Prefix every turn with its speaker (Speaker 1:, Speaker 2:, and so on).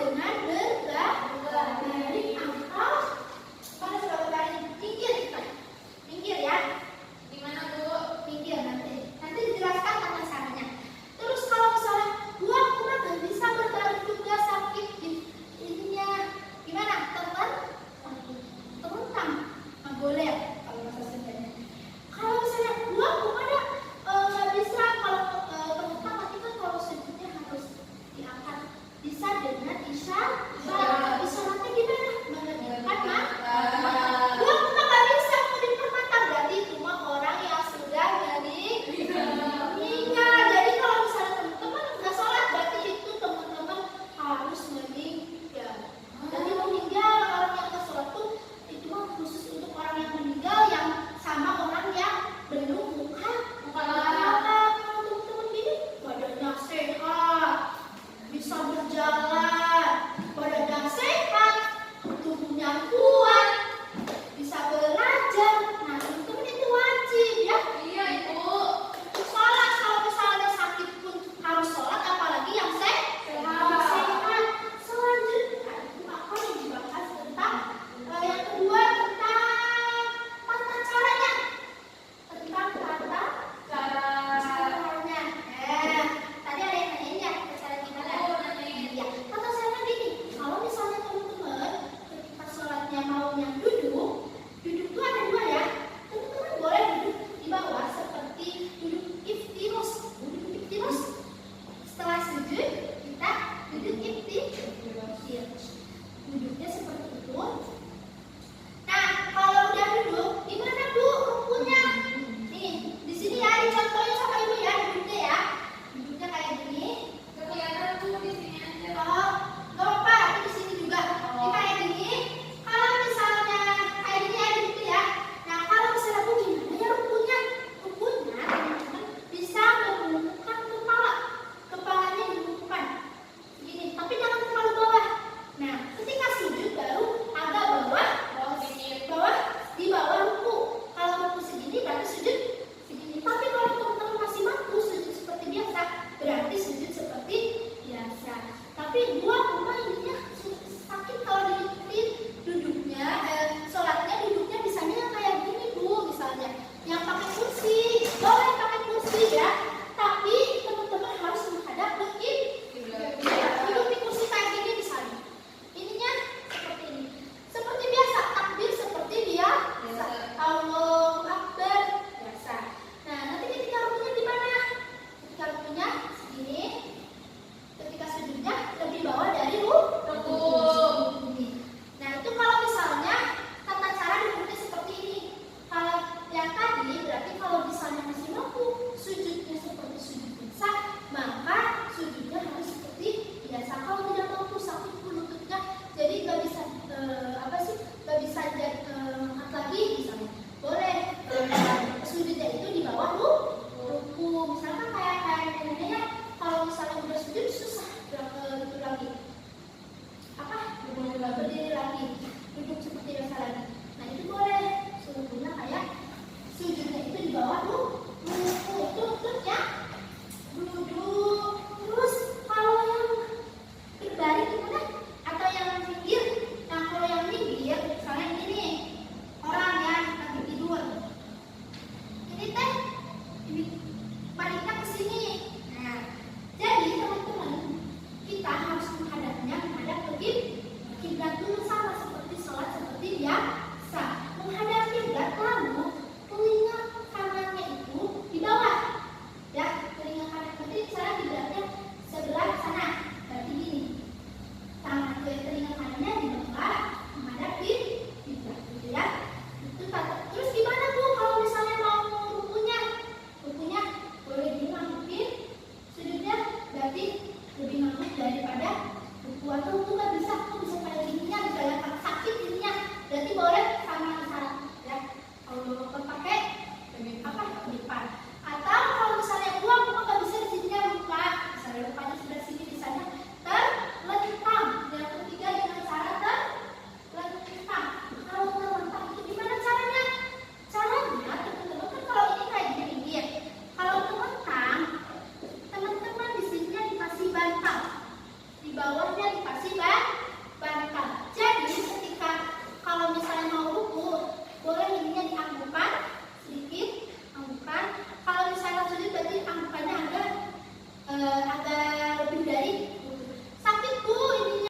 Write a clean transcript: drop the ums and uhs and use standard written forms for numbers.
Speaker 1: dengan berbaring atau mana sudah berbaring pinggir kita. Pinggir ya. Gimana Bu? Pinggir nanti dijelaskan tata caranya. Terus kalau misalnya Bu aku mah gak bisa berbaring juga sakit ininya. Gimana? Terlentang. Nggak boleh kalau bahasa Sundanya. Kalau misalnya Bu aku mah nggak bisa kalau terlentang nanti kan kalau sujudnya harus diangkat. Bisa dengan isyarat. Isyaratnya gimana? Menunjukkan Bu aku mah nggak bisa menunjukkan mata, berarti cuma orang yang sudah meninggal. Jadi kalau misalnya teman-teman nggak sholat berarti itu teman-teman harus meninggal. Jadi meninggal orang yang nggak sholat tuh itu mah khusus untuk orang yang meninggal yang sama orang yang belum buka mata. Kalau teman-teman gini badannya sehat, bisa berjalan, badannya sehat, tubuhnya kuat, bisa belajar. Nah teman-teman itu wajib ya. Iya Ibu. Sholat kalau misalnya sakit pun harus sholat, apalagi yang sehat. Selanjutnya itu akan dibahas tentang yang kedua tentang tata caranya. Tentang tata caranya. Tadi ada yang nanyain ya tata cara gimana? Iya. Tata caranya gini. Kalau misalnya teman-teman ketika sholatnya maunya duduk tuh ada dua ya. Teman-teman boleh duduk di bawah seperti duduk iftirus. Duduk iftirus. Setelah sujud kita duduk iftirus. Duduknya seperti itu. Nah, kalau udah duduk, gimana Bu rukunya? Nih, di sini ya dicontohin sama Ibu ya duduknya ya. Duduknya kayak gini. Kelihatan tuh di sini aja. Oh, nggak apa-apa, di sini juga. Ini kayak gini. Kalau misalnya kayak gini ya duduknya ya. Nah, kalau misalnya Bu gimana ya rukunya? Rukunya teman-teman bisa membungkukkan kepala. Kepalanya dibungkukkan. Gini, tapi jangan terlalu bawah. Nah, ketika sujud baru agak bawah di bawah ruku. Kalau ruku segini berarti sujud segini. Tapi kalau teman-teman masih mampu sujud seperti biasa, berarti sujud seperti biasa. Tapi gua ininya sakit kalau diikutin duduknya, sholatnya duduknya misalnya yang kayak gini Bu, misalnya yang pakai kursi, boleh pakai kursi ya. Tapi teman-teman harus menghadap ke kiblat. Duduk di kursi kayak gini misalnya. Ininya seperti ini. Seperti biasa, takbir seperti biasa. Allahu Akbar biasa. Nah, nanti ketika rukunya di mana? Ketika rukunya segini. Ketika sujudnya lebih bawah dari ruku. Nah, itu kalau misalnya tata cara duduknya seperti ini. Kalau yang tadi berarti kalau misalnya masih mampu sujudnya seperti sujud biasa, maka sujudnya harus seperti biasa. Kalau tidak mampu sakit lututnya, jadi nggak bisa nggak bisa angkat lagi misalnya. Boleh sujudnya itu di bawah ruku. Misalkan kayak neneknya kalau misalnya udah sujud susah itu lagi. Berdiri lagi, duduk seperti biasa lagi. Nah itu boleh. Sujudnya kayak sujudnya itu di bawah ruku. Terus ya duduk. Terus kalau yang berbaring gimana? Atau yang minggir? Nah kalau yang minggir, misalnya ini nih orang yang lagi tidur. Ini teh, ini baliknya ke sini. Nah, jadi teman-teman kita harus menghadap ke kiblat dulu sama seperti sholat seperti biasa. Menghadap kiblat lalu telinga kanannya itu di bawah. Ya, telinga kanan berarti misalnya kiblatnya sebelah sana. Berarti gini. Telinga kanannya di bawah menghadap kiblat gitu ya. Itu terus gimana Bu kalau misalnya mau rukunya? Rukunya boleh dimampuin. Sujudnya berarti lebih mampu daripada ruku. Atau ruku nggak bisa kayak gininya, bisa yang sakit ininya. Berarti boleh sama isyarat ya. Kalau pakai ke depan. Atau kalau misalnya aku nggak bisa di sininya lupa. Misalnya lupanya sudah sini misalnya terlentang. Yang ketiga dengan cara terlentang. Kalau terlentang itu gimana caranya? Caranya teman-teman kan kalau ini kayak gini ya. Kalau terlentang, teman-teman di sininya dikasih bantal. Di bawahnya dikasih bantal. dipertahankan. Jadi ketika kalau misalnya mau rubuh, boleh ininya dianggukan